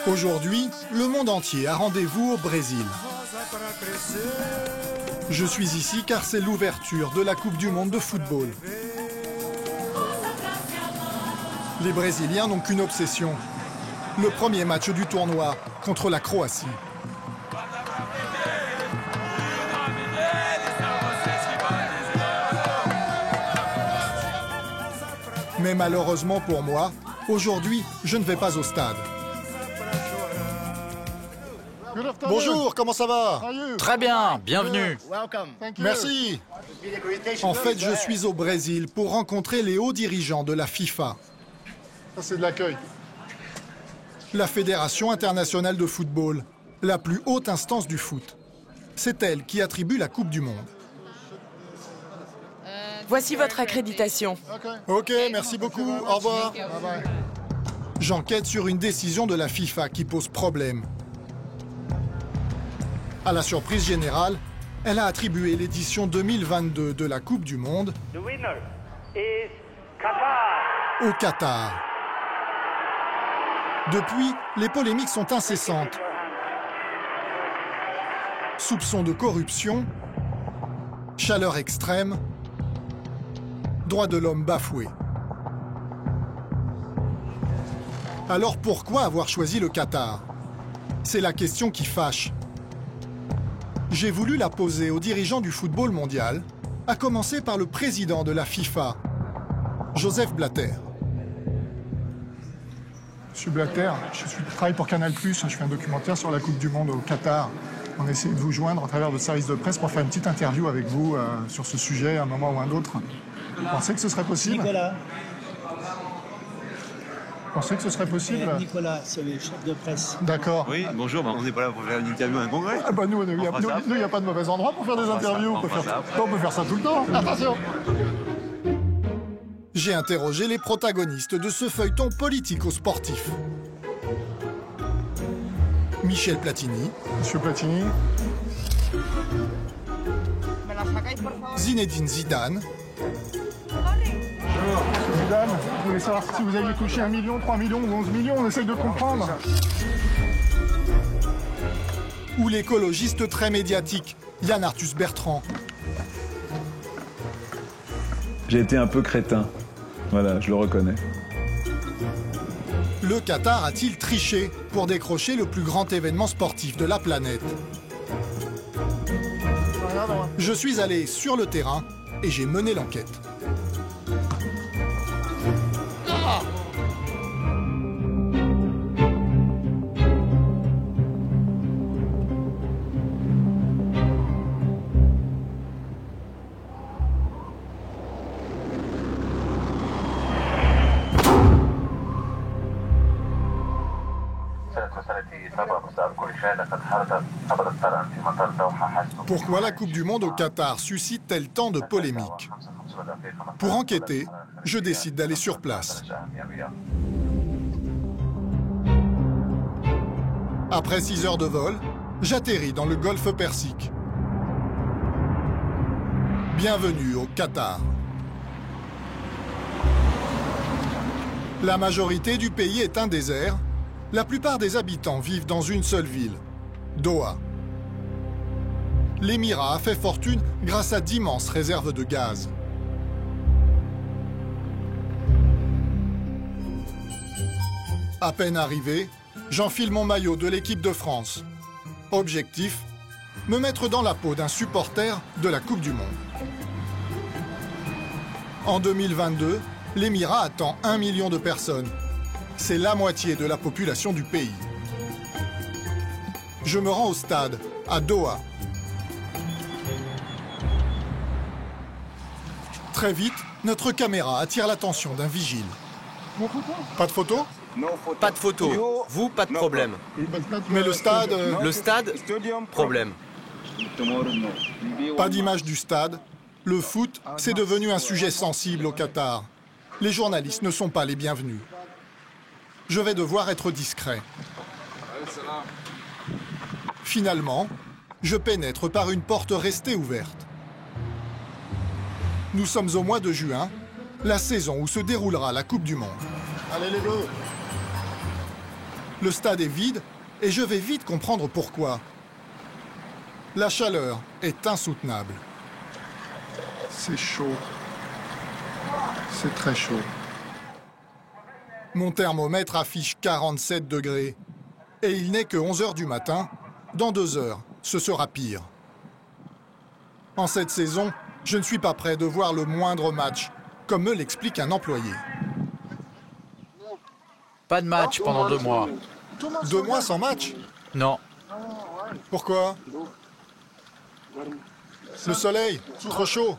Aujourd'hui, le monde entier a rendez-vous au Brésil. Je suis ici car c'est l'ouverture de la Coupe du Monde de football. Les Brésiliens n'ont qu'une obsession. Le premier match du tournoi contre la Croatie. Mais malheureusement pour moi, aujourd'hui, je ne vais pas au stade. Bonjour, comment ça va? Très bien, bienvenue. Merci. En fait, je suis au Brésil pour rencontrer les hauts dirigeants de la FIFA. Ça, c'est de l'accueil. La Fédération internationale de football, la plus haute instance du foot. C'est elle qui attribue la Coupe du Monde. Voici votre accréditation. Ok, merci beaucoup. Au revoir. J'enquête sur une décision de la FIFA qui pose problème. À la surprise générale, elle a attribué l'édition 2022 de la Coupe du Monde au Qatar. Depuis, les polémiques sont incessantes. Soupçons de corruption, chaleur extrême, droits de l'homme bafoués. Alors pourquoi avoir choisi le Qatar? C'est la question qui fâche. J'ai voulu la poser aux dirigeants du football mondial, à commencer par le président de la FIFA, Joseph Blatter. Monsieur Blatter, je travaille pour Canal+, je fais un documentaire sur la Coupe du Monde au Qatar. On essaie de vous joindre à travers le service de presse pour faire une petite interview avec vous sur ce sujet à un moment ou un autre. Vous pensez que ce serait possible? Nicolas. Vous pensez que ce serait possible? Nicolas, c'est le chef de presse. D'accord. Oui, bonjour, on n'est pas là pour faire une interview à un congrès. Ah bah nous, il n'y a pas de mauvais endroit pour faire des interviews. On peut faire ça tout le temps. Attention. J'ai interrogé les protagonistes de ce feuilleton politico-sportif. Michel Platini. Monsieur Platini. Zinedine Zidane. Zidane, vous voulez savoir si vous aviez touché 1 million, 3 millions ou 11 millions, on essaye de comprendre. Ou l'écologiste très médiatique, Yann Arthus Bertrand. J'ai été un peu crétin. Voilà, je le reconnais. Le Qatar a-t-il triché pour décrocher le plus grand événement sportif de la planète? Je suis allé sur le terrain et j'ai mené l'enquête. Pourquoi la Coupe du Monde au Qatar suscite-t-elle tant de polémiques? Pour enquêter, je décide d'aller sur place. Après 6 heures de vol, j'atterris dans le golfe Persique. Bienvenue au Qatar. La majorité du pays est un désert. La plupart des habitants vivent dans une seule ville, Doha. L'émirat a fait fortune grâce à d'immenses réserves de gaz. À peine arrivé, j'enfile mon maillot de l'équipe de France. Objectif, me mettre dans la peau d'un supporter de la Coupe du Monde. En 2022, l'émirat attend 1 million de personnes. C'est la moitié de la population du pays. Je me rends au stade, à Doha. Très vite, notre caméra attire l'attention d'un vigile. Pas de photo? Pas de photo. Vous, pas de problème. Mais le stade... Le stade, problème. Pas d'image du stade. Le foot, c'est devenu un sujet sensible au Qatar. Les journalistes ne sont pas les bienvenus. Je vais devoir être discret. Finalement, je pénètre par une porte restée ouverte. Nous sommes au mois de juin, la saison où se déroulera la Coupe du Monde. Allez les bleus. Le stade est vide et je vais vite comprendre pourquoi. La chaleur est insoutenable. C'est chaud. C'est très chaud. Mon thermomètre affiche 47 degrés. Et il n'est que 11 heures du matin. Dans 2 heures, ce sera pire. En cette saison, je ne suis pas prêt de voir le moindre match, comme me l'explique un employé. Pas de match pendant 2 mois. 2 mois sans match? Non. Pourquoi? Le soleil, trop chaud.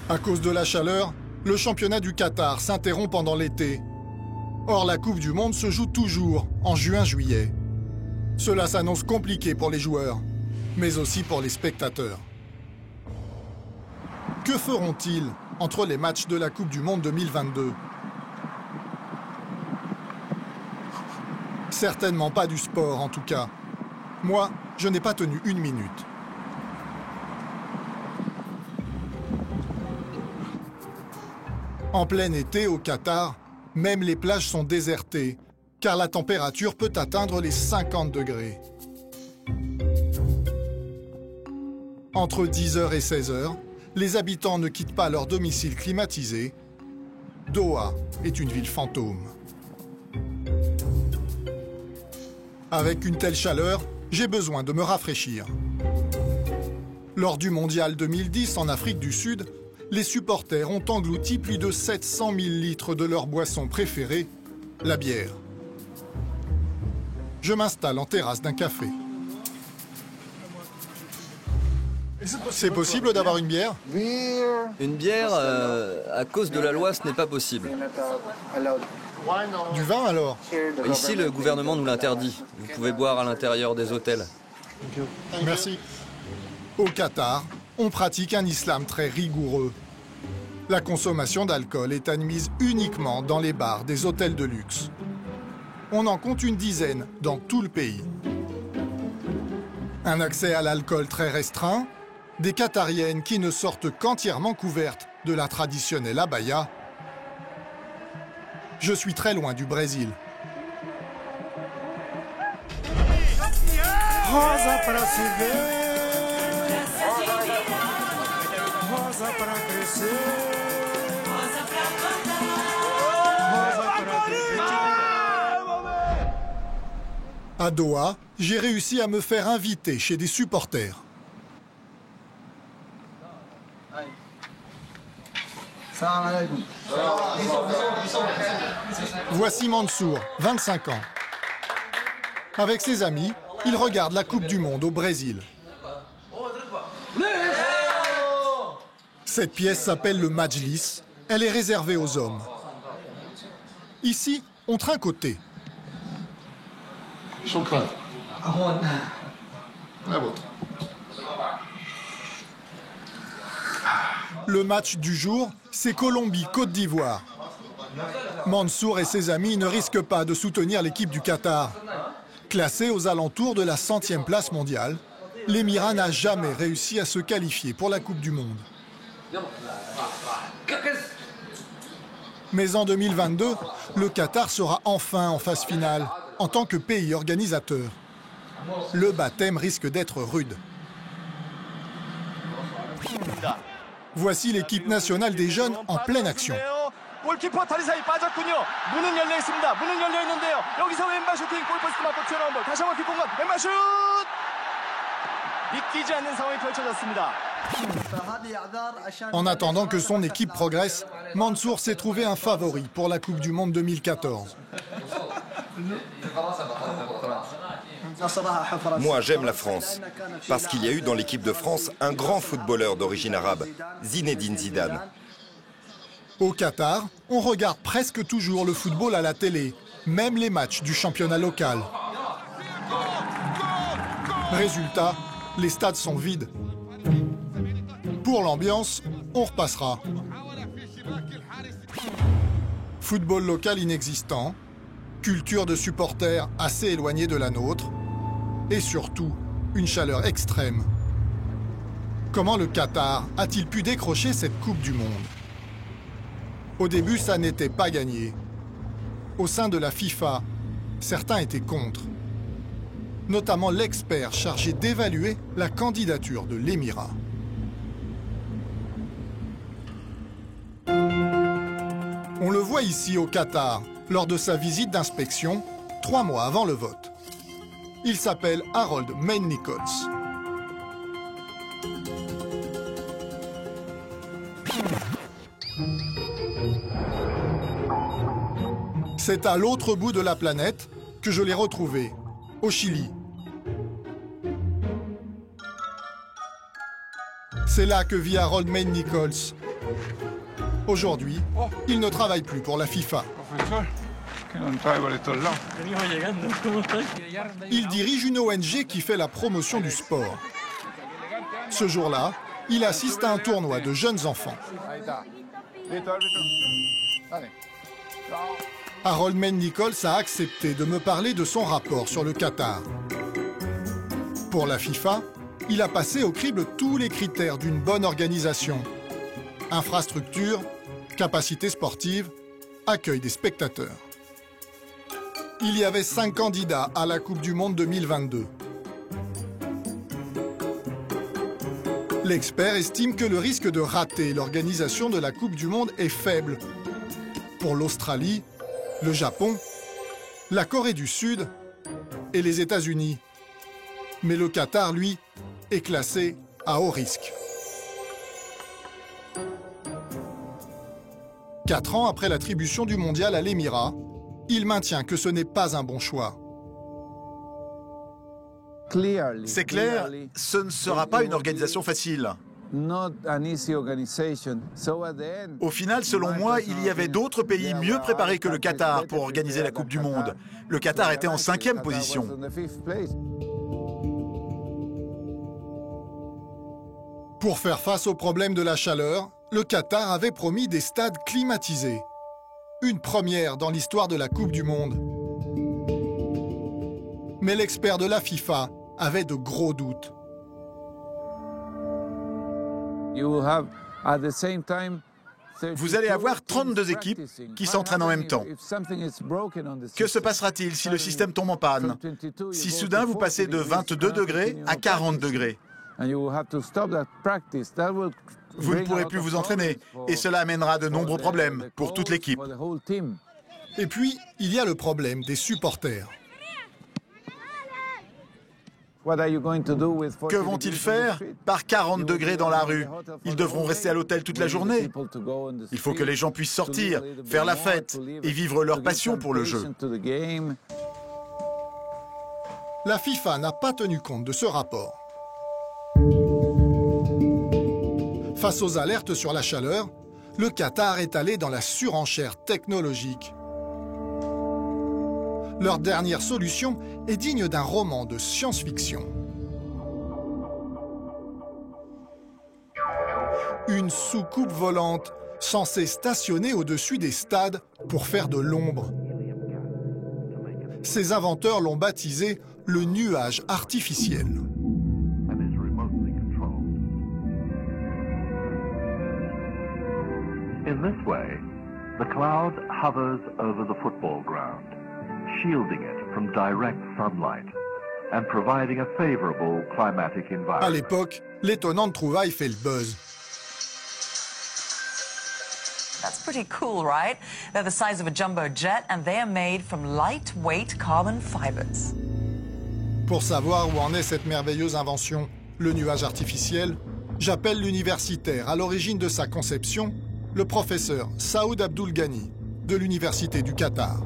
À cause de la chaleur, le championnat du Qatar s'interrompt pendant l'été. Or, la Coupe du Monde se joue toujours en juin-juillet. Cela s'annonce compliqué pour les joueurs, mais aussi pour les spectateurs. Que feront-ils entre les matchs de la Coupe du Monde 2022? Certainement pas du sport, en tout cas. Moi, je n'ai pas tenu 1 minute. En plein été, au Qatar, même les plages sont désertées, car la température peut atteindre les 50 degrés. Entre 10h et 16h, les habitants ne quittent pas leur domicile climatisé. Doha est une ville fantôme. Avec une telle chaleur, j'ai besoin de me rafraîchir. Lors du Mondial 2010 en Afrique du Sud, les supporters ont englouti plus de 700 000 litres de leur boisson préférée, la bière. Je m'installe en terrasse d'un café. C'est possible d'avoir une bière? Une bière, à cause de la loi, ce n'est pas possible. Du vin alors? Ici, le gouvernement nous l'interdit. Vous pouvez boire à l'intérieur des hôtels. Merci. Au Qatar, on pratique un islam très rigoureux. La consommation d'alcool est admise uniquement dans les bars des hôtels de luxe. On en compte une dizaine dans tout le pays. Un accès à l'alcool très restreint, des Qatariennes qui ne sortent qu'entièrement couvertes de la traditionnelle abaya. Je suis très loin du Brésil. Rosa para se ver, rosa para crescer, rosa para cantar, rosa para viver. À Doha, j'ai réussi à me faire inviter chez des supporters. Voici Mansour, 25 ans. Avec ses amis, il regarde la Coupe du Monde au Brésil. Cette pièce s'appelle le Majlis. Elle est réservée aux hommes. Ici, on trinque au thé. Le match du jour, c'est Colombie-Côte d'Ivoire. Mansour et ses amis ne risquent pas de soutenir l'équipe du Qatar. Classée aux alentours de la 100e place mondiale, l'Émirat n'a jamais réussi à se qualifier pour la Coupe du Monde. Mais en 2022, le Qatar sera enfin en phase finale, en tant que pays organisateur. Le baptême risque d'être rude. Voici l'équipe nationale des jeunes en pleine action. 골키퍼 다리 사이 빠졌군요. 문은 열려 있습니다. 문은 열려 있는데요. 여기서 왼발 슈팅 골포스트 맞고 튀어나온 볼. 다시 한번 뒷공간 왼발 슛! 믿기지 않는 상황이 펼쳐졌습니다. En attendant que son équipe progresse, Mansour s'est trouvé un favori pour la Coupe du Monde 2014. Moi, j'aime la France, parce qu'il y a eu dans l'équipe de France un grand footballeur d'origine arabe, Zinedine Zidane. Au Qatar, on regarde presque toujours le football à la télé, même les matchs du championnat local. Résultat, les stades sont vides. Pour l'ambiance, on repassera. Football local inexistant, culture de supporters assez éloignée de la nôtre, et surtout, une chaleur extrême. Comment le Qatar a-t-il pu décrocher cette Coupe du Monde ? Au début, ça n'était pas gagné. Au sein de la FIFA, certains étaient contre, notamment l'expert chargé d'évaluer la candidature de l'Émirat. On le voit ici au Qatar, lors de sa visite d'inspection, 3 mois avant le vote. Il s'appelle Harold Main-Nichols. C'est à l'autre bout de la planète que je l'ai retrouvé, au Chili. C'est là que vit Harold Main-Nichols. Aujourd'hui, il ne travaille plus pour la FIFA. Il dirige une ONG qui fait la promotion du sport. Ce jour-là, il assiste à un tournoi de jeunes enfants. Harold Main-Nichols a accepté de me parler de son rapport sur le Qatar. Pour la FIFA, il a passé au crible tous les critères d'une bonne organisation. Infrastructure, capacité sportive, accueil des spectateurs. Il y avait 5 candidats à la Coupe du Monde 2022. L'expert estime que le risque de rater l'organisation de la Coupe du Monde est faible. Pour l'Australie, le Japon, la Corée du Sud et les États-Unis. Mais le Qatar, lui, est classé à haut risque. 4 ans après l'attribution du mondial à l'Émirat, il maintient que ce n'est pas un bon choix. C'est clair, ce ne sera pas une organisation facile. Au final, selon moi, il y avait d'autres pays mieux préparés que le Qatar pour organiser la Coupe du Monde. Le Qatar était en 5e position. Pour faire face au problème de la chaleur, le Qatar avait promis des stades climatisés. Une première dans l'histoire de la Coupe du Monde. Mais l'expert de la FIFA avait de gros doutes. Vous allez avoir 32 équipes qui s'entraînent en même temps. Que se passera-t-il si le système tombe en panne? Si soudain vous passez de 22 degrés à 40 degrés? Vous ne pourrez plus vous entraîner et cela amènera de nombreux problèmes pour toute l'équipe. Et puis, il y a le problème des supporters. Que vont-ils faire par 40 degrés dans la rue? Ils devront rester à l'hôtel toute la journée. Il faut que les gens puissent sortir, faire la fête et vivre leur passion pour le jeu. La FIFA n'a pas tenu compte de ce rapport. Face aux alertes sur la chaleur, le Qatar est allé dans la surenchère technologique. Leur dernière solution est digne d'un roman de science-fiction. Une soucoupe volante censée stationner au-dessus des stades pour faire de l'ombre. Ses inventeurs l'ont baptisé le nuage artificiel. In this way, the cloud hovers over the football ground, shielding it from direct sunlight and providing a favorable climatic environment. À l'époque, l'étonnante trouvaille fait le buzz. That's pretty cool, right? They're the size of a jumbo jet and they are made from lightweight carbon fibers. Pour savoir où en est cette merveilleuse invention, le nuage artificiel, j'appelle l'universitaire à l'origine de sa conception, le professeur Saoud Abdul Ghani, de l'Université du Qatar.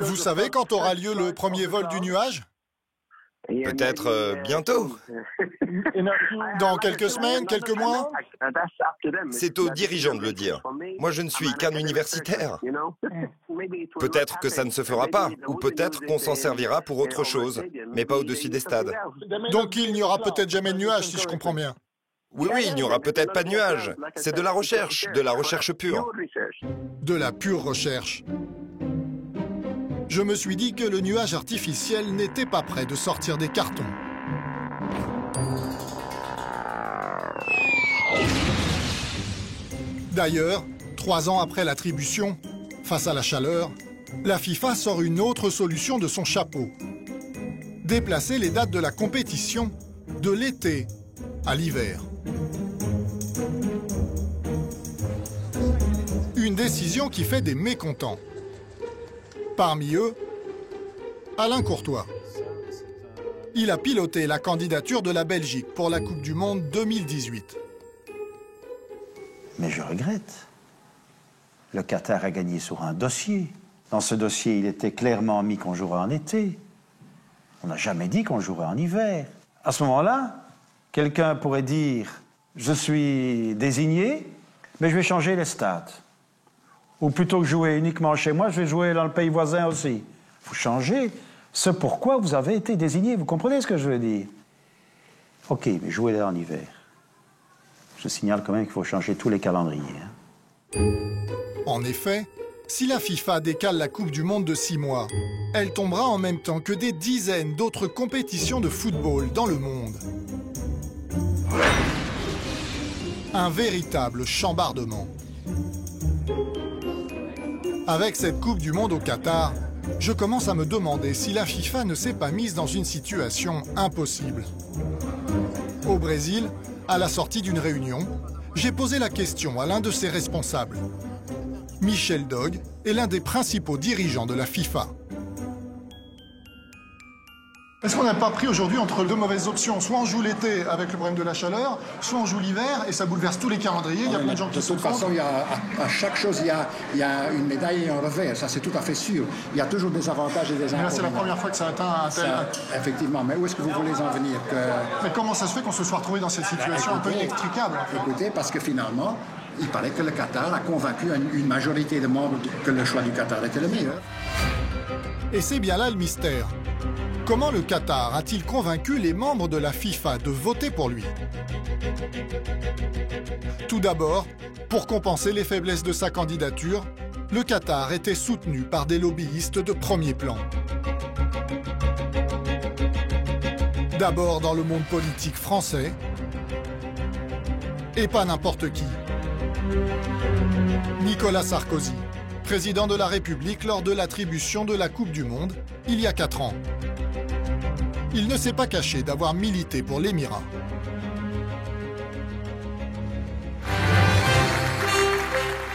Vous savez quand aura lieu le premier vol du nuage? Peut-être bientôt. Dans quelques semaines, quelques mois? C'est aux dirigeants de le dire. Moi, je ne suis qu'un universitaire. Peut-être que ça ne se fera pas, ou peut-être qu'on s'en servira pour autre chose, mais pas au-dessus des stades. Donc il n'y aura peut-être jamais de nuage, si je comprends bien. Oui, il n'y aura peut-être pas de nuage. C'est de la recherche pure. De la pure recherche. Je me suis dit que le nuage artificiel n'était pas prêt de sortir des cartons. D'ailleurs, 3 ans après l'attribution, face à la chaleur, la FIFA sort une autre solution de son chapeau. Déplacer les dates de la compétition de l'été à l'hiver. Une décision qui fait des mécontents. Parmi eux, Alain Courtois. Il a piloté la candidature de la Belgique pour la Coupe du Monde 2018. Mais je regrette. Le Qatar a gagné sur un dossier. Dans ce dossier, il était clairement mis qu'on jouerait en été. On n'a jamais dit qu'on jouerait en hiver. À ce moment-là, quelqu'un pourrait dire « Je suis désigné, mais je vais changer les stades. » Ou plutôt que jouer uniquement chez moi, je vais jouer dans le pays voisin aussi. Il faut changer ce pourquoi vous avez été désigné. Vous comprenez ce que je veux dire? OK, mais jouez là en hiver. Je signale quand même qu'il faut changer tous les calendriers. En effet, si la FIFA décale la Coupe du Monde de 6 mois, elle tombera en même temps que des dizaines d'autres compétitions de football dans le monde. Un véritable chambardement. Avec cette Coupe du Monde au Qatar, je commence à me demander si la FIFA ne s'est pas mise dans une situation impossible. Au Brésil, à la sortie d'une réunion, j'ai posé la question à l'un de ses responsables. Michel Dog est l'un des principaux dirigeants de la FIFA. Est-ce qu'on n'a pas pris aujourd'hui entre deux mauvaises options? Soit on joue l'été avec le problème de la chaleur, soit on joue l'hiver et ça bouleverse tous les calendriers. Il y a plein de gens qui sont contre. De toute façon, à chaque chose, il y a une médaille et un revers. Ça, c'est tout à fait sûr. Il y a toujours des avantages et des inconvénients. Là, c'est la première fois que ça atteint un tel... Effectivement. Mais où est-ce que vous voulez en venir Mais comment ça se fait qu'on se soit retrouvé dans cette situation un peu inextricable? Écoutez, parce que finalement, il paraît que le Qatar a convaincu une majorité de membres que le choix du Qatar était le meilleur. Et c'est bien là le mystère. Comment le Qatar a-t-il convaincu les membres de la FIFA de voter pour lui? Tout d'abord, pour compenser les faiblesses de sa candidature, le Qatar était soutenu par des lobbyistes de premier plan. D'abord dans le monde politique français, et pas n'importe qui. Nicolas Sarkozy, président de la République lors de l'attribution de la Coupe du Monde, il y a 4 ans. Il ne s'est pas caché d'avoir milité pour l'Émirat.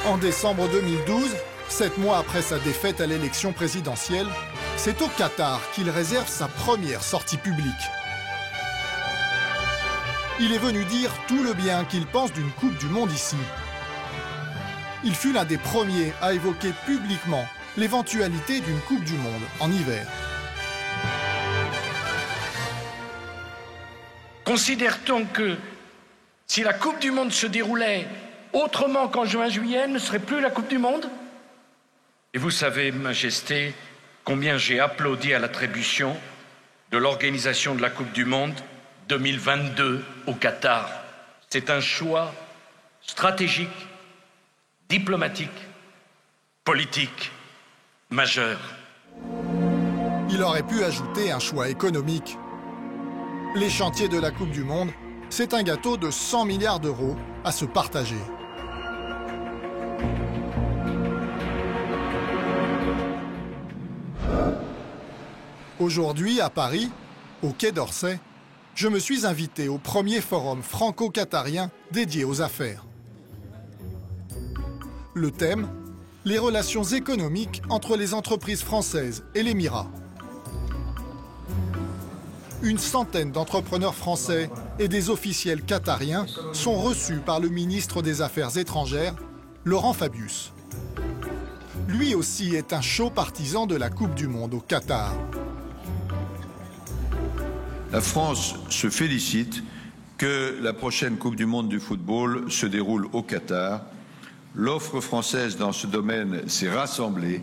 En décembre 2012, 7 mois après sa défaite à l'élection présidentielle, c'est au Qatar qu'il réserve sa première sortie publique. Il est venu dire tout le bien qu'il pense d'une Coupe du Monde ici. Il fut l'un des premiers à évoquer publiquement l'éventualité d'une Coupe du Monde en hiver. Considère-t-on que si la Coupe du Monde se déroulait autrement qu'en juin-juillet, elle ne serait plus la Coupe du Monde? Et vous savez, Majesté, combien j'ai applaudi à l'attribution de l'organisation de la Coupe du Monde 2022 au Qatar. C'est un choix stratégique, diplomatique, politique, majeur. Il aurait pu ajouter un choix économique. Les chantiers de la Coupe du Monde, c'est un gâteau de 100 milliards d'euros à se partager. Aujourd'hui, à Paris, au Quai d'Orsay, je me suis invité au premier forum franco-qatarien dédié aux affaires. Le thème, les relations économiques entre les entreprises françaises et l'Émirat. Une centaine d'entrepreneurs français et des officiels qatariens sont reçus par le ministre des Affaires étrangères, Laurent Fabius. Lui aussi est un chaud partisan de la Coupe du Monde au Qatar. La France se félicite que la prochaine Coupe du Monde du football se déroule au Qatar. L'offre française dans ce domaine s'est rassemblée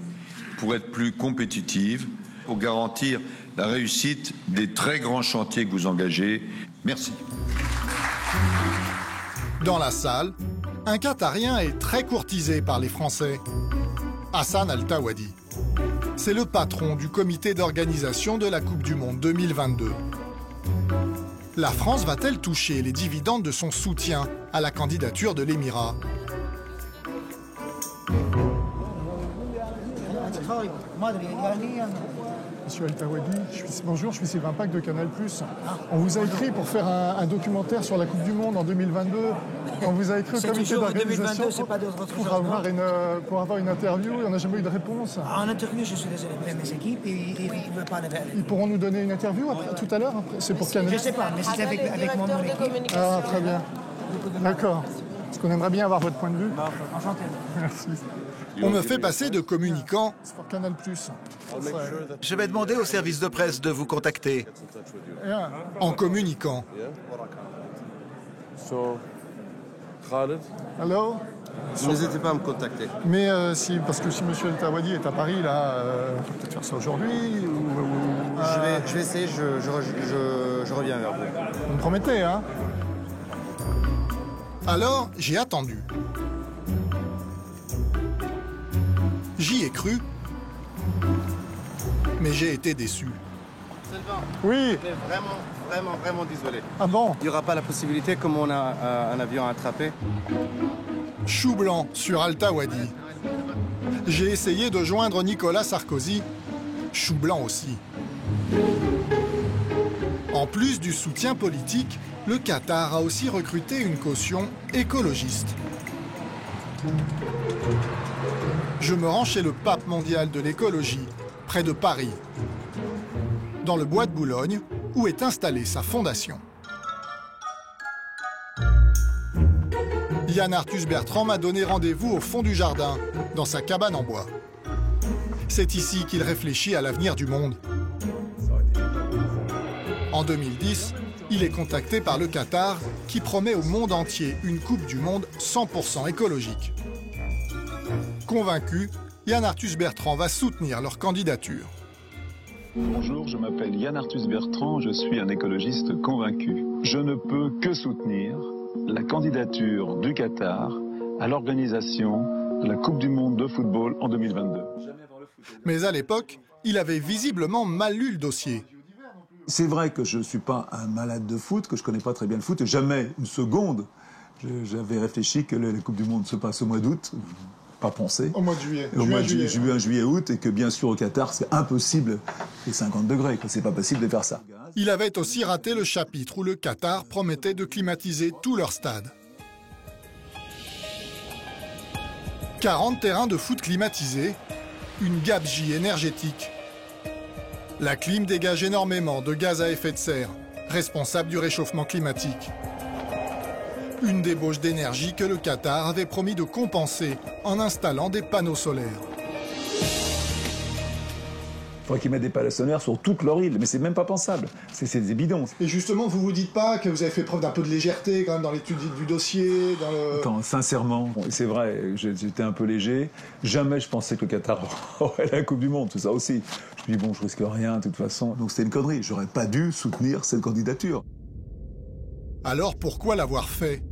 pour être plus compétitive, pour garantir la réussite des très grands chantiers que vous engagez. Merci. Dans la salle, un Qatarien est très courtisé par les Français. Hassan Al-Tawadi. C'est le patron du comité d'organisation de la Coupe du Monde 2022. La France va-t-elle toucher les dividendes de son soutien à la candidature de l'Émirat? Monsieur El-Tawadi, bonjour, je suis Sylvain Pack de Canal+. On vous a écrit pour faire un documentaire sur la Coupe du Monde en 2022. On vous a écrit au comité d'organisation pour avoir une interview et on n'a jamais eu de réponse. En interview, je suis désolé, mes équipes, ils ne veulent pas de faire. Ils pourront nous donner une interview après, tout à l'heure? C'est pour Canal+. Je ne sais pas, mais c'est avec mon équipe. Ah, très bien. D'accord. Parce qu'on aimerait bien avoir votre point de vue. Enchanté. Merci. On me fait passer de communicant. C'est pour Canal+. Je vais demander au service de presse de vous contacter. En communiquant. Allô? N'hésitez pas à me contacter. Mais parce que si Monsieur El-Tawadi est à Paris, là, on peut peut-être faire ça aujourd'hui Je vais essayer, je reviens vers vous. Vous me promettez, hein? Alors, j'ai attendu. J'y ai cru, mais j'ai été déçu. Sylvain, oui. je suis vraiment désolé. Ah bon? Il n'y aura pas la possibilité, comme on a un avion à attraper. Chou blanc sur Al-Tawadi. J'ai essayé de joindre Nicolas Sarkozy. Chou blanc aussi. En plus du soutien politique, le Qatar a aussi recruté une caution écologiste. Je me rends chez le pape mondial de l'écologie, près de Paris, dans le bois de Boulogne, où est installée sa fondation. Yann Arthus Bertrand m'a donné rendez-vous au fond du jardin, dans sa cabane en bois. C'est ici qu'il réfléchit à l'avenir du monde. En 2010, il est contacté par le Qatar, qui promet au monde entier une Coupe du Monde 100% écologique. Convaincu, Yann Arthus Bertrand va soutenir leur candidature. Bonjour, je m'appelle Yann Arthus Bertrand, je suis un écologiste convaincu. Je ne peux que soutenir la candidature du Qatar à l'organisation de la Coupe du Monde de football en 2022. Mais à l'époque, il avait visiblement mal lu le dossier. C'est vrai que je ne suis pas un malade de foot, que je ne connais pas très bien le foot, et jamais une seconde j'avais réfléchi que la Coupe du Monde se passe au mois d'août. Pas pensé. Au mois de juillet. Au mois de juin, juillet, août, et que bien sûr au Qatar, c'est impossible, les 50 degrés, que c'est pas possible de faire ça. Il avait aussi raté le chapitre où le Qatar promettait de climatiser tout leur stade. 40 terrains de foot climatisés, une gabegie énergétique. La clim dégage énormément de gaz à effet de serre, responsable du réchauffement climatique. Une débauche d'énergie que le Qatar avait promis de compenser en installant des panneaux solaires. Il faudrait qu'ils mettent des panneaux solaires sur toute leur île, mais c'est même pas pensable. C'est des bidons. Et justement, vous vous dites pas que vous avez fait preuve d'un peu de légèreté quand même dans l'étude du dossier, dans le... Attends, sincèrement, c'est vrai, j'étais un peu léger. Jamais je pensais que le Qatar aurait la Coupe du Monde, tout ça aussi. Je me dis bon, je risque rien de toute façon. Donc c'était une connerie. J'aurais pas dû soutenir cette candidature. Alors pourquoi l'avoir fait?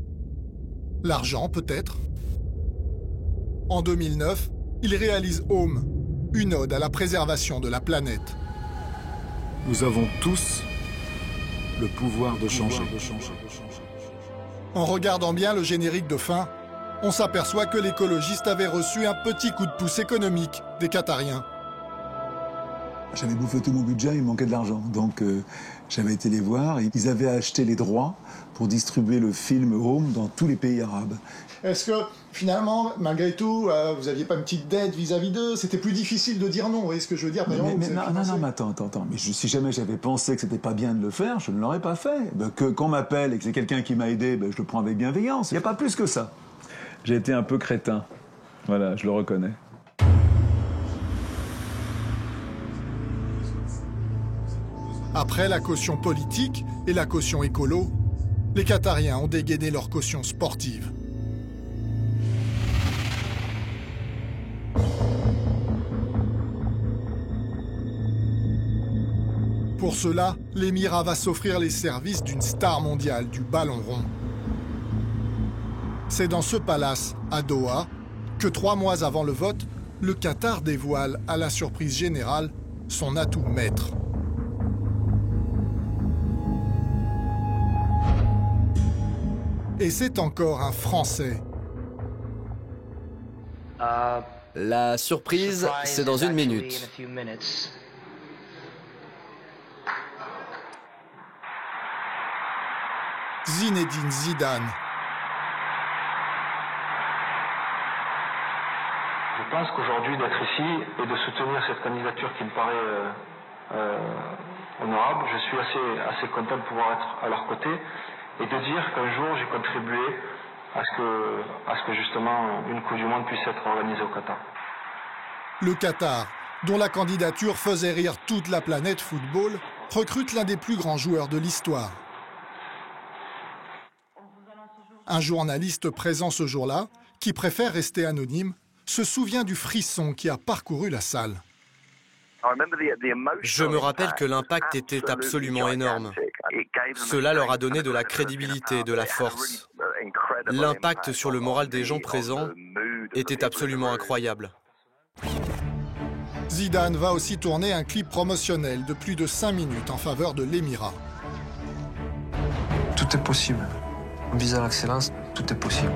L'argent, peut-être? En 2009, il réalise Home, une ode à la préservation de la planète. Nous avons tous le pouvoir de changer. En regardant bien le générique de fin, on s'aperçoit que l'écologiste avait reçu un petit coup de pouce économique des Qatariens. J'avais bouffé tout mon budget, il me manquait de l'argent. Donc j'avais été les voir. Et ils avaient acheté les droits pour distribuer le film Home dans tous les pays arabes. Est-ce que finalement, malgré tout, vous n'aviez pas une petite dette vis-à-vis d'eux? C'était plus difficile de dire non, vous voyez ce que je veux dire? Mais attends. Mais si jamais j'avais pensé que c'était pas bien de le faire, je ne l'aurais pas fait. Quand on m'appelle et que c'est quelqu'un qui m'a aidé, je le prends avec bienveillance. Il n'y a pas plus que ça. J'ai été un peu crétin. Voilà, je le reconnais. Après la caution politique et la caution écolo, les Qatariens ont dégainé leur caution sportive. Pour cela, l'émirat va s'offrir les services d'une star mondiale du ballon rond. C'est dans ce palace, à Doha, que 3 mois avant le vote, le Qatar dévoile, à la surprise générale, son atout maître. Et c'est encore un Français. La surprise, c'est dans 1 minute. Zinedine Zidane. Je pense qu'aujourd'hui, d'être ici et de soutenir cette candidature qui me paraît honorable, je suis assez content de pouvoir être à leur côté et de dire qu'un jour, j'ai contribué à ce que justement une Coupe du Monde puisse être organisée au Qatar. Le Qatar, dont la candidature faisait rire toute la planète football, recrute l'un des plus grands joueurs de l'histoire. Un journaliste présent ce jour-là, qui préfère rester anonyme, se souvient du frisson qui a parcouru la salle. Je me rappelle que l'impact était absolument énorme. Cela leur a donné de la crédibilité, de la force. L'impact sur le moral des gens présents était absolument incroyable. Zidane va aussi tourner un clip promotionnel de plus de 5 minutes en faveur de l'Émirat. Tout est possible. En visant l'excellence, tout est possible.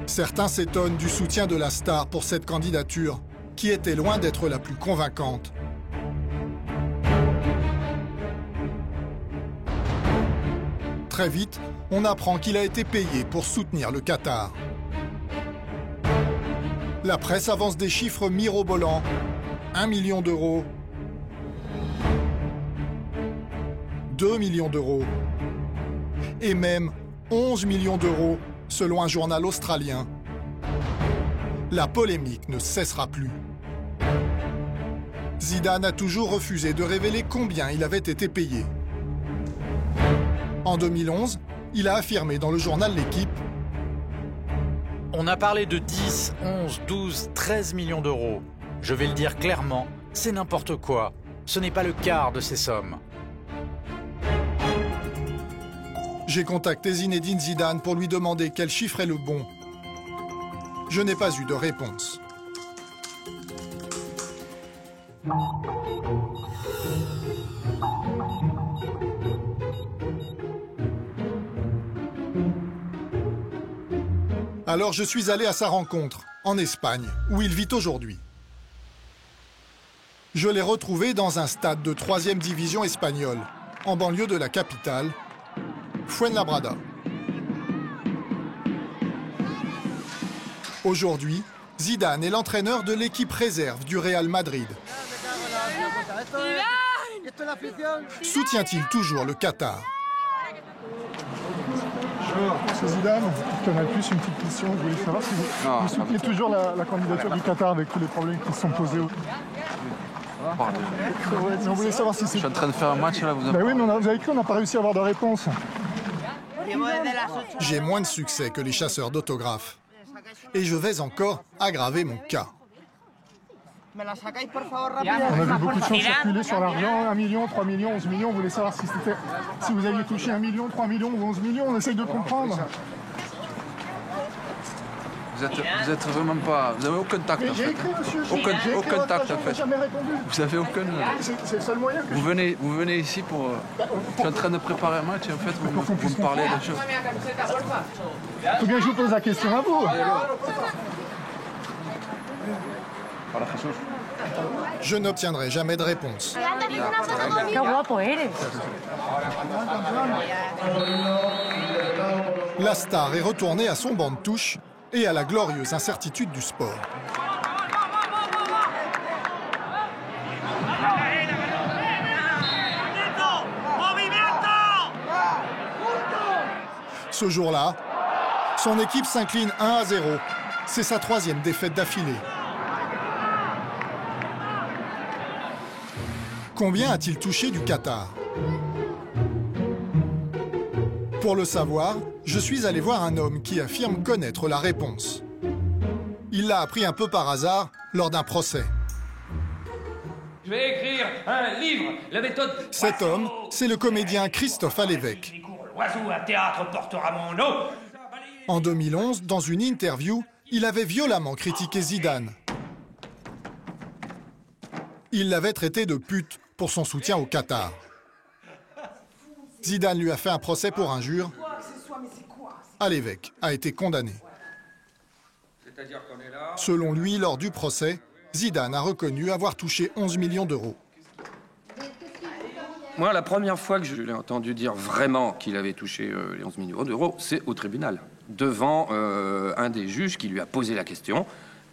Certains s'étonnent du soutien de la star pour cette candidature, qui était loin d'être la plus convaincante. Très vite, on apprend qu'il a été payé pour soutenir le Qatar. La presse avance des chiffres mirobolants. 1 million d'euros. 2 millions d'euros. Et même 11 millions d'euros, selon un journal australien. La polémique ne cessera plus. Zidane a toujours refusé de révéler combien il avait été payé. En 2011, il a affirmé dans le journal L'Équipe: on a parlé de 10, 11, 12, 13 millions d'euros. Je vais le dire clairement, c'est n'importe quoi. Ce n'est pas le quart de ces sommes. J'ai contacté Zinedine Zidane pour lui demander quel chiffre est le bon. Je n'ai pas eu de réponse. Alors je suis allé à sa rencontre, en Espagne, où il vit aujourd'hui. Je l'ai retrouvé dans un stade de 3e division espagnole, en banlieue de la capitale, Fuenlabrada. Aujourd'hui, Zidane est l'entraîneur de l'équipe réserve du Real Madrid. Soutient-il toujours le Qatar? Bonjour, M. Zidane, Canal+, une petite question. Je voulais savoir si vous soutenez toujours la candidature du Qatar avec tous les problèmes qui se sont posés. On voulait savoir si c'est... Je suis en train de faire un match là, vous avez... Ben oui, mais vous avez écrit, on n'a pas réussi à avoir de réponse. J'ai moins de succès que les chasseurs d'autographes. Et je vais encore aggraver mon cas. On a vu beaucoup de choses circuler sur l'argent, 1 million, 3 millions, 11 millions. On voulait savoir si vous aviez touché 1 million, 3 millions ou 11 millions. On essaye de comprendre. Vous êtes vraiment pas... Vous avez aucun tact en fait. J'ai écrit, monsieur. Aucun tact en fait. Jamais répondu. Vous avez aucun... C'est le seul moyen que vous venez ici pour... Je suis en train de préparer un match et en fait vous me parlez de choses. Il faut bien que je vous pose la question à vous. Je n'obtiendrai jamais de réponse. La star est retournée à son banc de touche et à la glorieuse incertitude du sport. Ce jour-là, son équipe s'incline 1-0. C'est sa 3e défaite d'affilée. Combien a-t-il touché du Qatar? Pour le savoir, je suis allé voir un homme qui affirme connaître la réponse. Il l'a appris un peu par hasard lors d'un procès. Je vais écrire un livre, la méthode... Cet homme, c'est le comédien Christophe Alévèque. L'oiseau, un théâtre portera mon nom. En 2011, dans une interview, il avait violemment critiqué Zidane. Il l'avait traité de pute pour son soutien au Qatar. Zidane lui a fait un procès pour injure. Alévèque a été condamné. Selon lui, lors du procès, Zidane a reconnu avoir touché 11 millions d'euros. Moi, la première fois que je l'ai entendu dire vraiment qu'il avait touché les 11 millions d'euros, c'est au tribunal, devant un des juges qui lui a posé la question,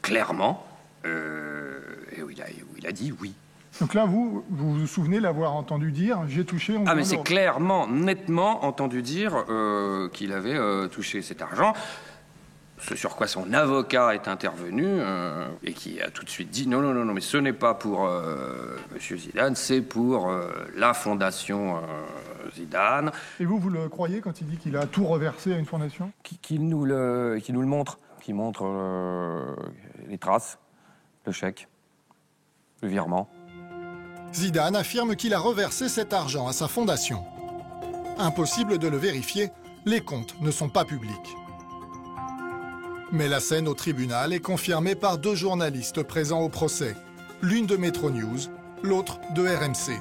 clairement, et où il a dit oui. Donc là, vous vous souvenez l'avoir entendu dire « j'ai touché 11 millions d'euros ». Ah, mais c'est clairement, nettement entendu dire qu'il avait touché cet argent. Ce sur quoi son avocat est intervenu et qui a tout de suite dit non, mais ce n'est pas pour Monsieur Zidane, c'est pour la fondation Zidane. Et vous le croyez quand il dit qu'il a tout reversé à une fondation ? Qu'il nous le montre, qu'il montre les traces, le chèque, le virement. Zidane affirme qu'il a reversé cet argent à sa fondation. Impossible de le vérifier, les comptes ne sont pas publics. Mais la scène au tribunal est confirmée par 2 journalistes présents au procès, l'une de Metro News, l'autre de RMC.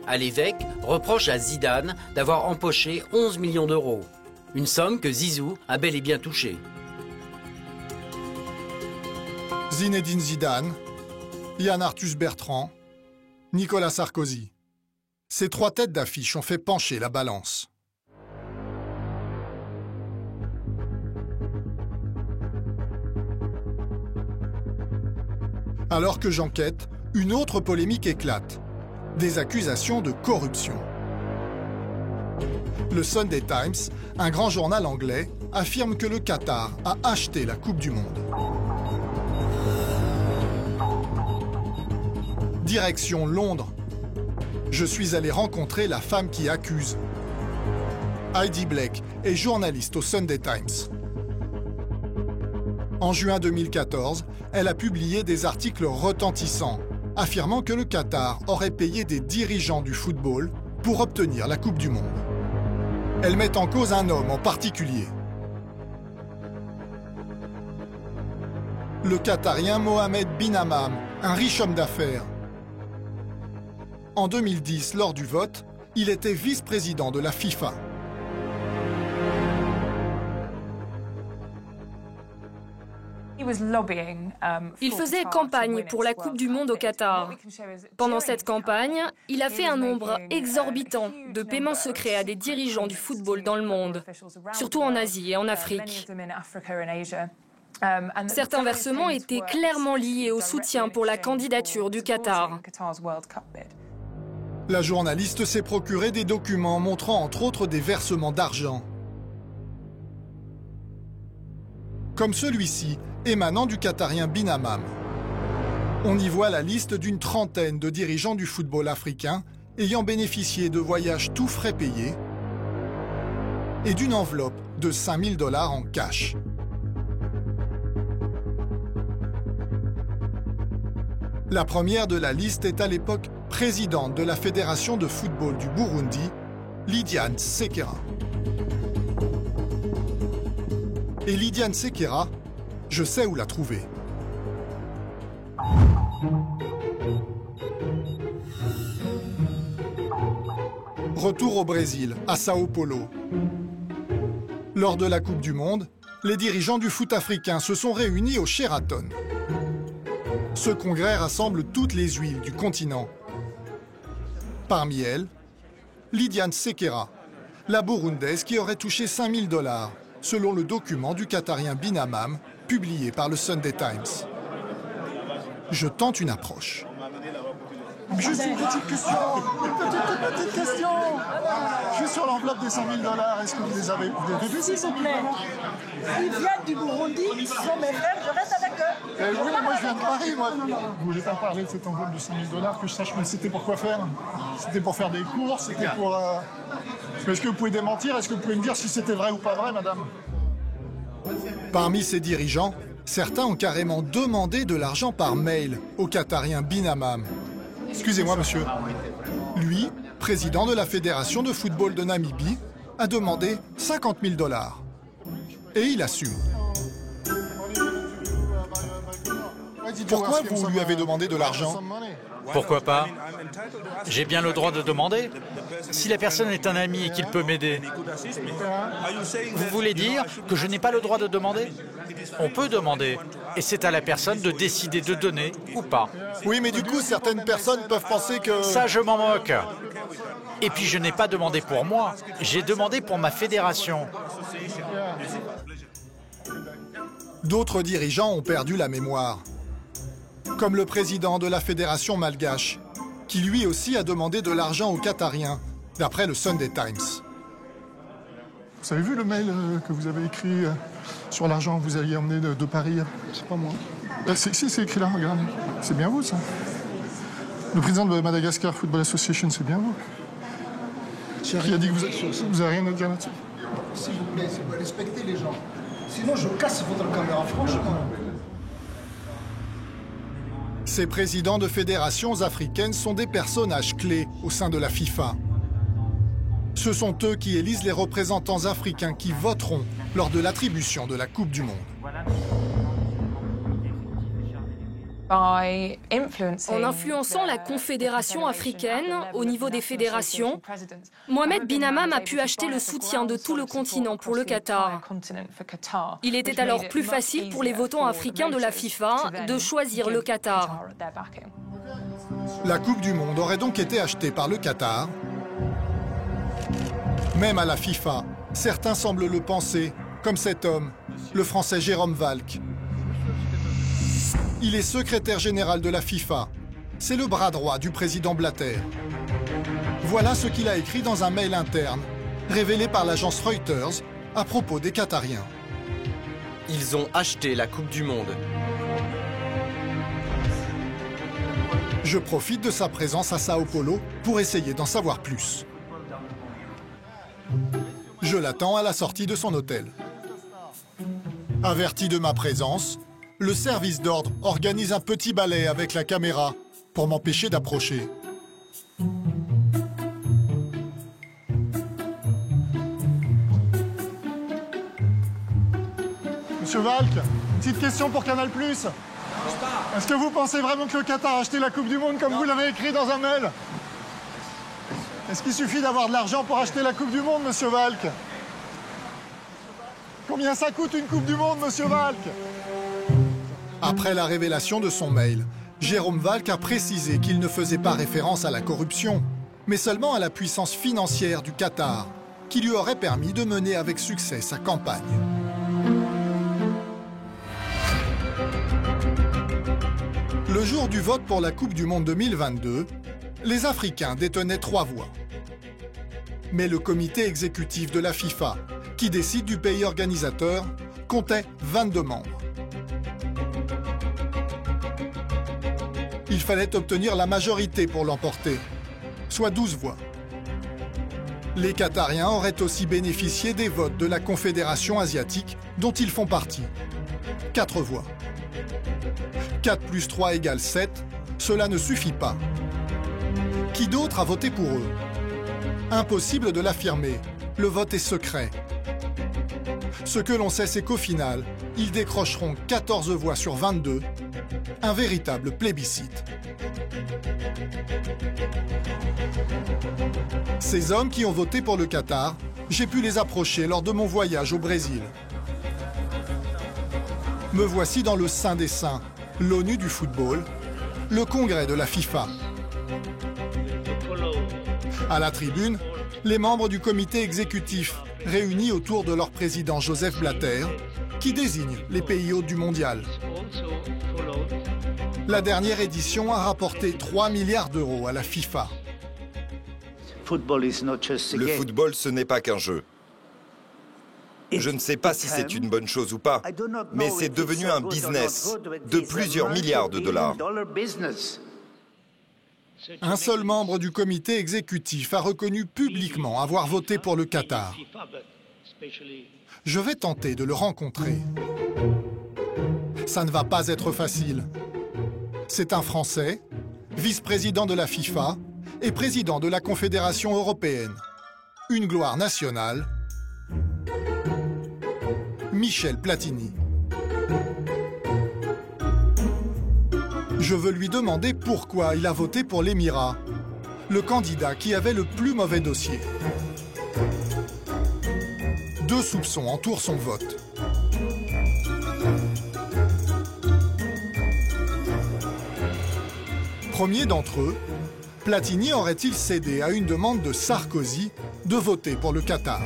À l'évêque reproche à Zidane d'avoir empoché 11 millions d'euros, une somme que Zizou a bel et bien touchée. Zinedine Zidane, Yann Arthus Bertrand, Nicolas Sarkozy. Ces 3 têtes d'affiche ont fait pencher la balance. Alors que j'enquête, une autre polémique éclate. Des accusations de corruption. Le Sunday Times, un grand journal anglais, affirme que le Qatar a acheté la Coupe du Monde. Direction Londres. Je suis allé rencontrer la femme qui accuse. Heidi Blake est journaliste au Sunday Times. En juin 2014, elle a publié des articles retentissants, affirmant que le Qatar aurait payé des dirigeants du football pour obtenir la Coupe du Monde. Elle met en cause un homme en particulier. Le Qatarien Mohamed bin Hammam, un riche homme d'affaires. En 2010, lors du vote, il était vice-président de la FIFA. Il faisait campagne pour la Coupe du Monde au Qatar. Pendant cette campagne, il a fait un nombre exorbitant de paiements secrets à des dirigeants du football dans le monde, surtout en Asie et en Afrique. Certains versements étaient clairement liés au soutien pour la candidature du Qatar. La journaliste s'est procuré des documents montrant entre autres des versements d'argent. Comme celui-ci, émanant du Qatarien bin Hammam. On y voit la liste d'une trentaine de dirigeants du football africain ayant bénéficié de voyages tout frais payés et d'une enveloppe de 5 000 $ en cash. La première de la liste est à l'époque présidente de la Fédération de football du Burundi, Lydiane Sekera. Et Lydiane Sekera, je sais où la trouver. Retour au Brésil, à Sao Paulo. Lors de la Coupe du Monde, les dirigeants du foot africain se sont réunis au Sheraton. Ce congrès rassemble toutes les huiles du continent. Parmi elles, Lydiane Sekera, la Burundaise qui aurait touché 5 000 $, selon le document du Qatarien bin Hammam, publié par le Sunday Times. Je tente une approche. Juste une petite question. Une petite question. Juste sur l'enveloppe des 100 000 $, est-ce que vous les avez vus? S'il vous plaît. Ils viennent du Burundi, ils sont mes frères, je reste avec eux. Oui, moi je viens de Paris, moi. Vous voulez pas parler de cette enveloppe de 100 000 $, que je sache, mais c'était pour quoi faire? C'était pour faire des courses, c'était pour... Est-ce que vous pouvez démentir? Est-ce que vous pouvez me dire si c'était vrai ou pas vrai, madame? Parmi ces dirigeants, certains ont carrément demandé de l'argent par mail au Qatarien bin Hammam. Excusez-moi, monsieur. Lui, président de la Fédération de football de Namibie, a demandé 50 000 $. Et il assume. Pourquoi vous lui avez demandé de l'argent? Pourquoi pas? J'ai bien le droit de demander. Si la personne est un ami et qu'il peut m'aider. Vous voulez dire que je n'ai pas le droit de demander? On peut demander. Et c'est à la personne de décider de donner ou pas. Oui, mais du coup, certaines personnes peuvent penser que... Ça, je m'en moque. Et puis, je n'ai pas demandé pour moi. J'ai demandé pour ma fédération. D'autres dirigeants ont perdu la mémoire. Comme le président de la fédération malgache, qui lui aussi a demandé de l'argent aux Qatariens, d'après le Sunday Times. Vous avez vu le mail que vous avez écrit sur l'argent que vous alliez emmener de Paris? C'est pas moi. C'est écrit là, regardez. C'est bien vous, ça. Le président de Madagascar Football Association, c'est bien vous. Qui a dit que vous n'avez rien à dire là-dessus? S'il vous plaît, respectez les gens. Sinon, je casse votre caméra, franchement. Ces présidents de fédérations africaines sont des personnages clés au sein de la FIFA. Ce sont eux qui élisent les représentants africains qui voteront lors de l'attribution de la Coupe du Monde. En influençant la Confédération africaine au niveau des fédérations, Mohamed Bin Hammam a pu acheter le soutien de tout le continent pour le Qatar. Il était alors plus facile pour les votants africains de la FIFA de choisir le Qatar. La Coupe du Monde aurait donc été achetée par le Qatar. Même à la FIFA, certains semblent le penser, comme cet homme, le Français Jérôme Valcke. Il est secrétaire général de la FIFA. C'est le bras droit du président Blatter. Voilà ce qu'il a écrit dans un mail interne, révélé par l'agence Reuters à propos des Qatariens. Ils ont acheté la Coupe du Monde. Je profite de sa présence à Sao Paulo pour essayer d'en savoir plus. Je l'attends à la sortie de son hôtel. Averti de ma présence, le service d'ordre organise un petit balai avec la caméra pour m'empêcher d'approcher. Monsieur Valcke, petite question pour Canal+. Est-ce que vous pensez vraiment que le Qatar a acheté la Coupe du Monde comme vous l'avez écrit dans un mail? Est-ce qu'il suffit d'avoir de l'argent pour acheter la Coupe du Monde, monsieur Valcke? Combien ça coûte une Coupe du Monde, monsieur Valcke? Après la révélation de son mail, Jérôme Valcke a précisé qu'il ne faisait pas référence à la corruption, mais seulement à la puissance financière du Qatar, qui lui aurait permis de mener avec succès sa campagne. Le jour du vote pour la Coupe du Monde 2022, les Africains détenaient 3 voix. Mais le comité exécutif de la FIFA, qui décide du pays organisateur, comptait 22 membres. Il fallait obtenir la majorité pour l'emporter, soit 12 voix. Les Qatariens auraient aussi bénéficié des votes de la Confédération asiatique, dont ils font partie. 4 voix. 4 plus 3 égale 7, cela ne suffit pas. Qui d'autre a voté pour eux? Impossible de l'affirmer, le vote est secret. Ce que l'on sait, c'est qu'au final, ils décrocheront 14 voix sur 22, un véritable plébiscite. Ces hommes qui ont voté pour le Qatar, j'ai pu les approcher lors de mon voyage au Brésil. Me voici dans le Saint des Saints, l'ONU du football, le congrès de la FIFA. À la tribune, les membres du comité exécutif réunis autour de leur président Joseph Blatter, qui désigne les pays hôtes du mondial. La dernière édition a rapporté 3 milliards d'euros à la FIFA. Le football, ce n'est pas qu'un jeu. Je ne sais pas si c'est une bonne chose ou pas, mais c'est devenu un business de plusieurs milliards de dollars. Un seul membre du comité exécutif a reconnu publiquement avoir voté pour le Qatar. Je vais tenter de le rencontrer. Ça ne va pas être facile. C'est un Français, vice-président de la FIFA et président de la Confédération européenne. Une gloire nationale, Michel Platini. Je veux lui demander pourquoi il a voté pour l'Émirat, le candidat qui avait le plus mauvais dossier. 2 soupçons entourent son vote. Premier d'entre eux, Platini aurait-il cédé à une demande de Sarkozy de voter pour le Qatar?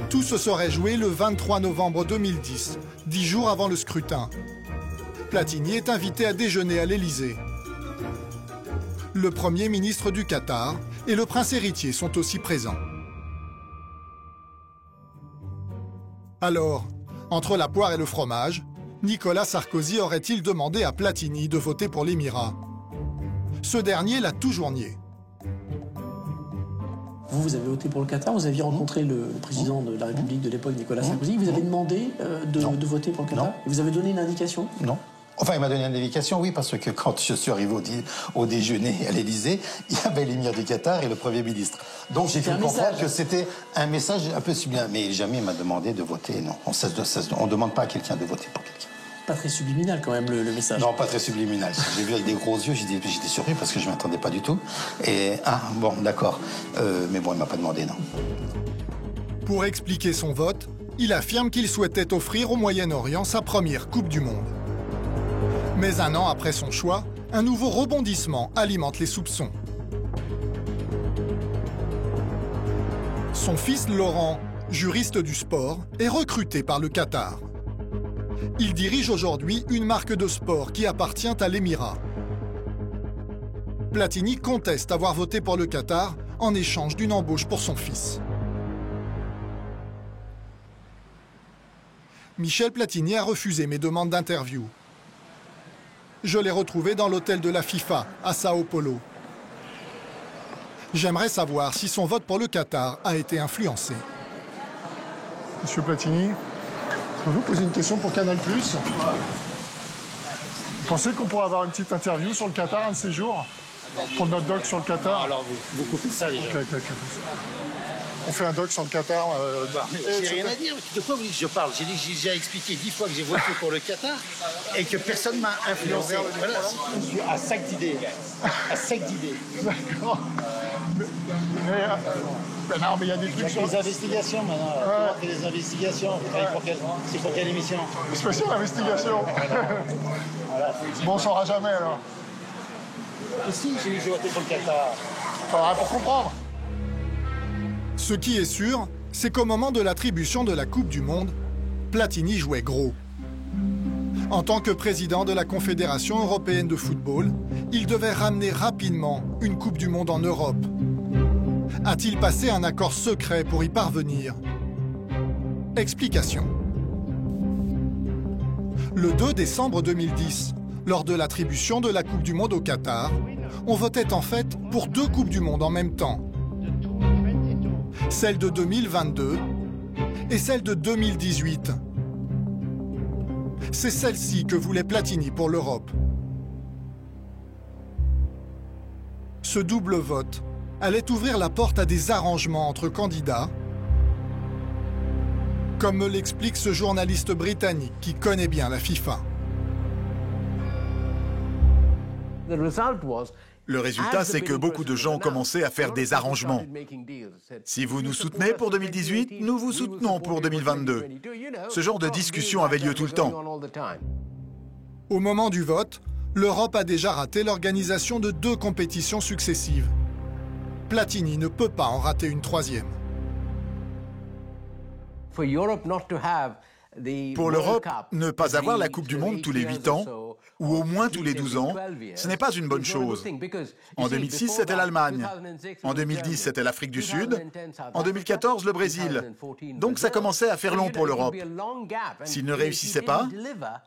Tout se serait joué le 23 novembre 2010, 10 jours avant le scrutin. Platini est invité à déjeuner à l'Élysée. Le Premier ministre du Qatar et le prince héritier sont aussi présents. Alors, entre la poire et le fromage, Nicolas Sarkozy aurait-il demandé à Platini de voter pour l'Émirat? Ce dernier l'a toujours nié. Vous avez voté pour le Qatar, vous aviez rencontré le président de la République de l'époque, Nicolas Sarkozy, vous avez demandé de voter pour le Qatar? Et vous avez donné une indication? Non. Enfin, il m'a donné une indication, oui, parce que quand je suis arrivé au déjeuner à l'Élysée, il y avait l'émir du Qatar et le Premier ministre. Donc j'ai fait comprendre que c'était un message un peu subliminal. Mais jamais il m'a demandé de voter, non. On ne demande pas à quelqu'un de voter pour quelqu'un. Pas très subliminal quand même le message. Non, pas très subliminal. J'ai vu avec des gros yeux, j'étais surpris parce que je ne m'attendais pas du tout. Et, bon, d'accord. Mais bon, il ne m'a pas demandé, non. Pour expliquer son vote, il affirme qu'il souhaitait offrir au Moyen-Orient sa première Coupe du Monde. Mais un an après son choix, un nouveau rebondissement alimente les soupçons. Son fils Laurent, juriste du sport, est recruté par le Qatar. Il dirige aujourd'hui une marque de sport qui appartient à l'Émirat. Platini conteste avoir voté pour le Qatar en échange d'une embauche pour son fils. Michel Platini a refusé mes demandes d'interview. Je l'ai retrouvé dans l'hôtel de la FIFA, à Sao Paulo. J'aimerais savoir si son vote pour le Qatar a été influencé. Monsieur Platini, je peux vous poser une question pour Canal+. Vous pensez qu'on pourrait avoir une petite interview sur le Qatar un de ces jours? Pour notre doc sur le Qatar? Alors, vous coupez ça déjà. On fait un doc sur le Qatar. J'ai rien à dire. De quoi vous dites que je parle? J'ai dit que j'ai déjà expliqué 10 fois que j'ai voté pour le Qatar et que personne ne m'a influencé. Voilà, je suis à sac d'idées. À sac d'idées. D'accord. Non, mais il y a des trucs sur les investigations maintenant. Comment on fait des investigations? C'est pour quelle émission? Spéciale investigation. Voilà. Bon, on ne saura jamais alors. Et si j'ai voté pour le Qatar? Pour comprendre. Ce qui est sûr, c'est qu'au moment de l'attribution de la Coupe du Monde, Platini jouait gros. En tant que président de la Confédération européenne de football, il devait ramener rapidement une Coupe du Monde en Europe. A-t-il passé un accord secret pour y parvenir? Explication. Le 2 décembre 2010, lors de l'attribution de la Coupe du Monde au Qatar, on votait en fait pour 2 Coupes du Monde en même temps. Celle de 2022 et celle de 2018. C'est celle-ci que voulait Platini pour l'Europe. Ce double vote allait ouvrir la porte à des arrangements entre candidats, comme me l'explique ce journaliste britannique qui connaît bien la FIFA. Le résultat, c'est que beaucoup de gens ont commencé à faire des arrangements. Si vous nous soutenez pour 2018, nous vous soutenons pour 2022. Ce genre de discussion avait lieu tout le temps. Au moment du vote, l'Europe a déjà raté l'organisation de 2 compétitions successives. Platini ne peut pas en rater une 3e. Pour l'Europe, ne pas avoir la Coupe du Monde tous les 8 ans, ou au moins tous les 12 ans, ce n'est pas une bonne chose. En 2006, c'était l'Allemagne. En 2010, c'était l'Afrique du Sud. En 2014, le Brésil. Donc ça commençait à faire long pour l'Europe. S'il ne réussissait pas,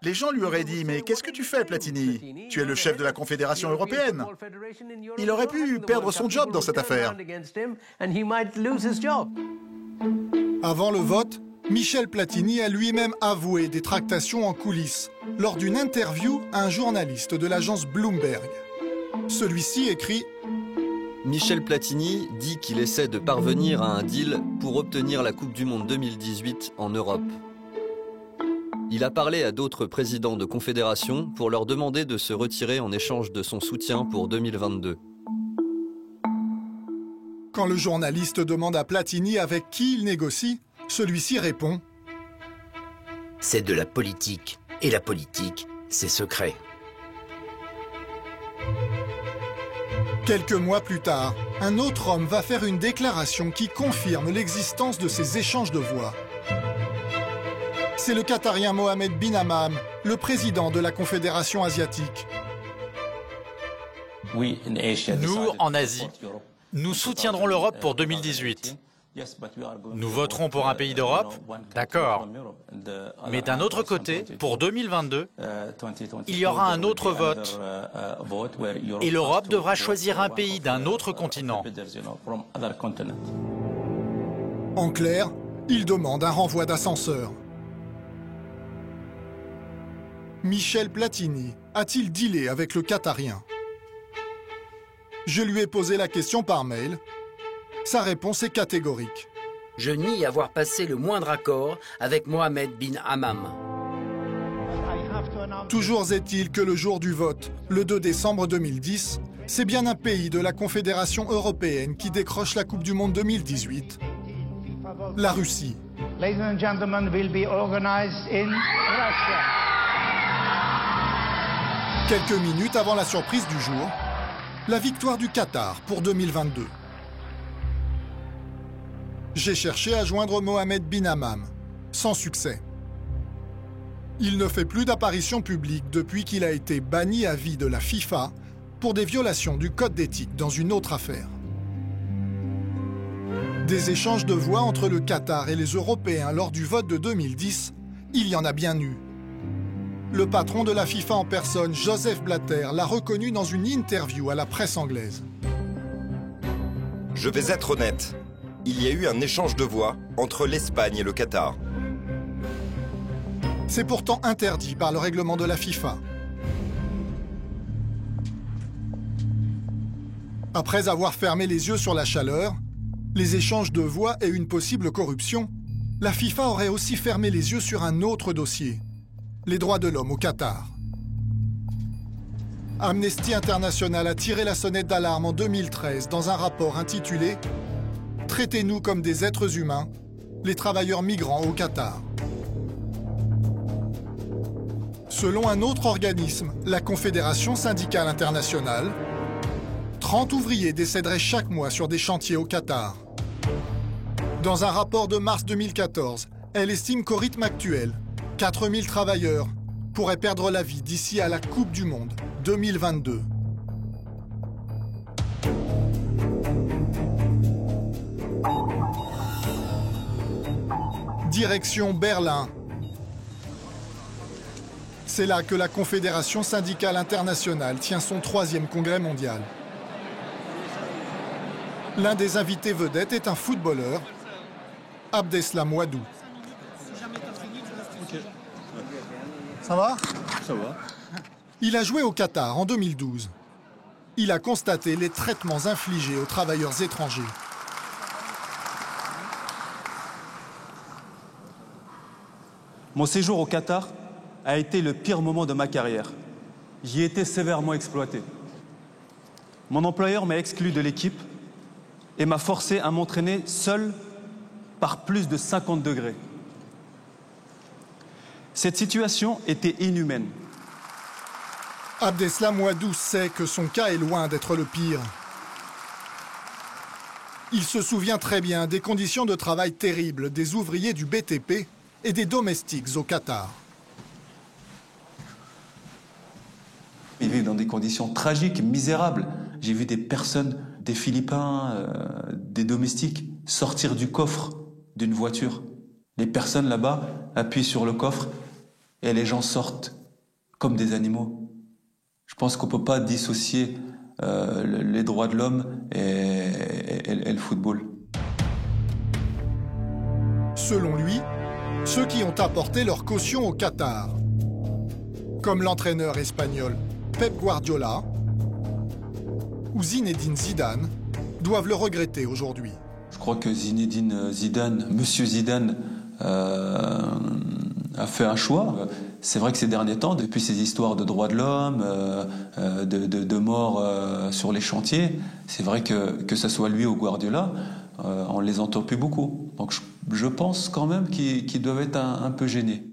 les gens lui auraient dit « Mais qu'est-ce que tu fais, Platini? Tu es le chef de la Confédération européenne. » Il aurait pu perdre son job dans cette affaire. Avant le vote, Michel Platini a lui-même avoué des tractations en coulisses lors d'une interview à un journaliste de l'agence Bloomberg. Celui-ci écrit « Michel Platini dit qu'il essaie de parvenir à un deal pour obtenir la Coupe du Monde 2018 en Europe. Il a parlé à d'autres présidents de confédérations pour leur demander de se retirer en échange de son soutien pour 2022. Quand le journaliste demande à Platini avec qui il négocie, celui-ci répond « C'est de la politique, et la politique, c'est secret. » Quelques mois plus tard, un autre homme va faire une déclaration qui confirme l'existence de ces échanges de voix. C'est le Qatarien Mohamed bin Hammam, le président de la Confédération asiatique. Nous, en Asie, nous soutiendrons l'Europe pour 2018. Nous voterons pour un pays d'Europe, d'accord. Mais d'un autre côté, pour 2022, il y aura un autre vote. Et l'Europe devra choisir un pays d'un autre continent. En clair, il demande un renvoi d'ascenseur. Michel Platini a-t-il dealé avec le Qatarien? Je lui ai posé la question par mail. Sa réponse est catégorique. Je nie avoir passé le moindre accord avec Mohamed bin Hammam. Toujours est-il que le jour du vote, le 2 décembre 2010, c'est bien un pays de la Confédération européenne qui décroche la Coupe du Monde 2018, la Russie. Ladies and gentlemen, will be organized in Russia. Quelques minutes avant la surprise du jour, la victoire du Qatar pour 2022. J'ai cherché à joindre Mohamed bin Hammam, sans succès. Il ne fait plus d'apparition publique depuis qu'il a été banni à vie de la FIFA pour des violations du code d'éthique dans une autre affaire. Des échanges de voix entre le Qatar et les Européens lors du vote de 2010, il y en a bien eu. Le patron de la FIFA en personne, Joseph Blatter, l'a reconnu dans une interview à la presse anglaise. Je vais être honnête. Il y a eu un échange de voix entre l'Espagne et le Qatar. C'est pourtant interdit par le règlement de la FIFA. Après avoir fermé les yeux sur la chaleur, les échanges de voix et une possible corruption, la FIFA aurait aussi fermé les yeux sur un autre dossier, les droits de l'homme au Qatar. Amnesty International a tiré la sonnette d'alarme en 2013 dans un rapport intitulé « Traitez-nous comme des êtres humains, les travailleurs migrants au Qatar ». Selon un autre organisme, la Confédération syndicale internationale, 30 ouvriers décéderaient chaque mois sur des chantiers au Qatar. Dans un rapport de mars 2014, elle estime qu'au rythme actuel, 4000 travailleurs pourraient perdre la vie d'ici à la Coupe du Monde 2022. Direction Berlin. C'est là que la Confédération syndicale internationale tient son 3e congrès mondial. L'un des invités vedettes est un footballeur, Abdeslam Ouadou. Ça va? Ça va. Il a joué au Qatar en 2012. Il a constaté les traitements infligés aux travailleurs étrangers. Mon séjour au Qatar a été le pire moment de ma carrière. J'y ai été sévèrement exploité. Mon employeur m'a exclu de l'équipe et m'a forcé à m'entraîner seul par plus de 50 degrés. Cette situation était inhumaine. Abdeslam Ouadou sait que son cas est loin d'être le pire. Il se souvient très bien des conditions de travail terribles des ouvriers du BTP et des domestiques au Qatar. Ils vivent dans des conditions tragiques, misérables. J'ai vu des personnes, des Philippins, des domestiques, sortir du coffre d'une voiture. Les personnes là-bas appuient sur le coffre et les gens sortent comme des animaux. Je pense qu'on ne peut pas dissocier les droits de l'homme et le football. Selon lui, ceux qui ont apporté leur caution au Qatar, comme l'entraîneur espagnol Pep Guardiola ou Zinedine Zidane, doivent le regretter aujourd'hui. Je crois que Zinedine Zidane, Monsieur Zidane, a fait un choix. C'est vrai que ces derniers temps, depuis ces histoires de droits de l'homme, de morts sur les chantiers, c'est vrai que ce soit lui ou Guardiola, on les entend plus beaucoup. Donc je pense quand même qu'ils doivent être un peu gênés.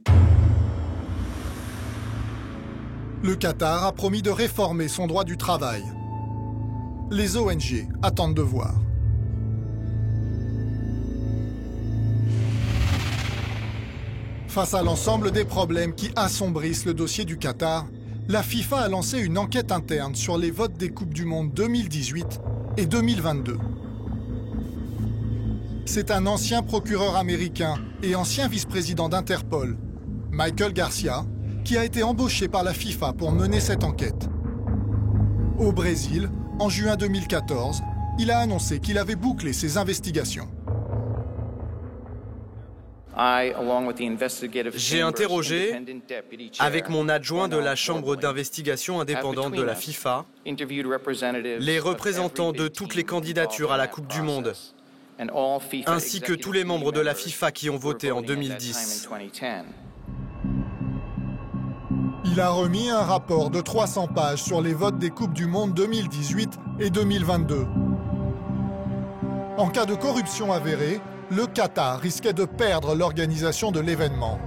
Le Qatar a promis de réformer son droit du travail. Les ONG attendent de voir. Face à l'ensemble des problèmes qui assombrissent le dossier du Qatar, la FIFA a lancé une enquête interne sur les votes des Coupes du Monde 2018 et 2022. C'est un ancien procureur américain et ancien vice-président d'Interpol, Michael Garcia, qui a été embauché par la FIFA pour mener cette enquête. Au Brésil, en juin 2014, il a annoncé qu'il avait bouclé ses investigations. J'ai interrogé, avec mon adjoint de la Chambre d'investigation indépendante de la FIFA, les représentants de toutes les candidatures à la Coupe du Monde, ainsi que tous les membres de la FIFA qui ont voté en 2010. Il a remis un rapport de 300 pages sur les votes des Coupes du Monde 2018 et 2022. En cas de corruption avérée, le Qatar risquait de perdre l'organisation de l'événement.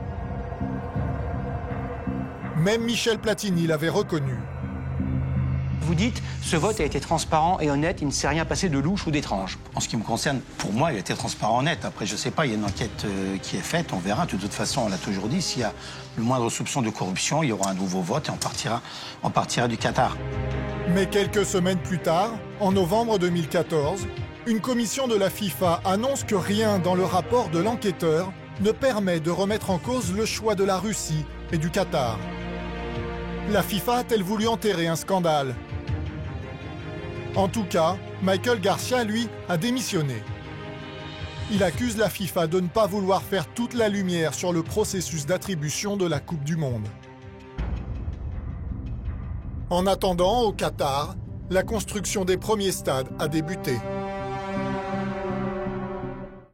Même Michel Platini l'avait reconnu. Vous dites, ce vote a été transparent et honnête, il ne s'est rien passé de louche ou d'étrange. En ce qui me concerne, pour moi, il a été transparent, honnête. Après, je ne sais pas, il y a une enquête qui est faite, on verra. De toute façon, on l'a toujours dit, s'il y a le moindre soupçon de corruption, il y aura un nouveau vote et on partira du Qatar. Mais quelques semaines plus tard, en novembre 2014, une commission de la FIFA annonce que rien dans le rapport de l'enquêteur ne permet de remettre en cause le choix de la Russie et du Qatar. La FIFA a-t-elle voulu enterrer un scandale? En tout cas, Michael Garcia, lui, a démissionné. Il accuse la FIFA de ne pas vouloir faire toute la lumière sur le processus d'attribution de la Coupe du Monde. En attendant, au Qatar, la construction des premiers stades a débuté.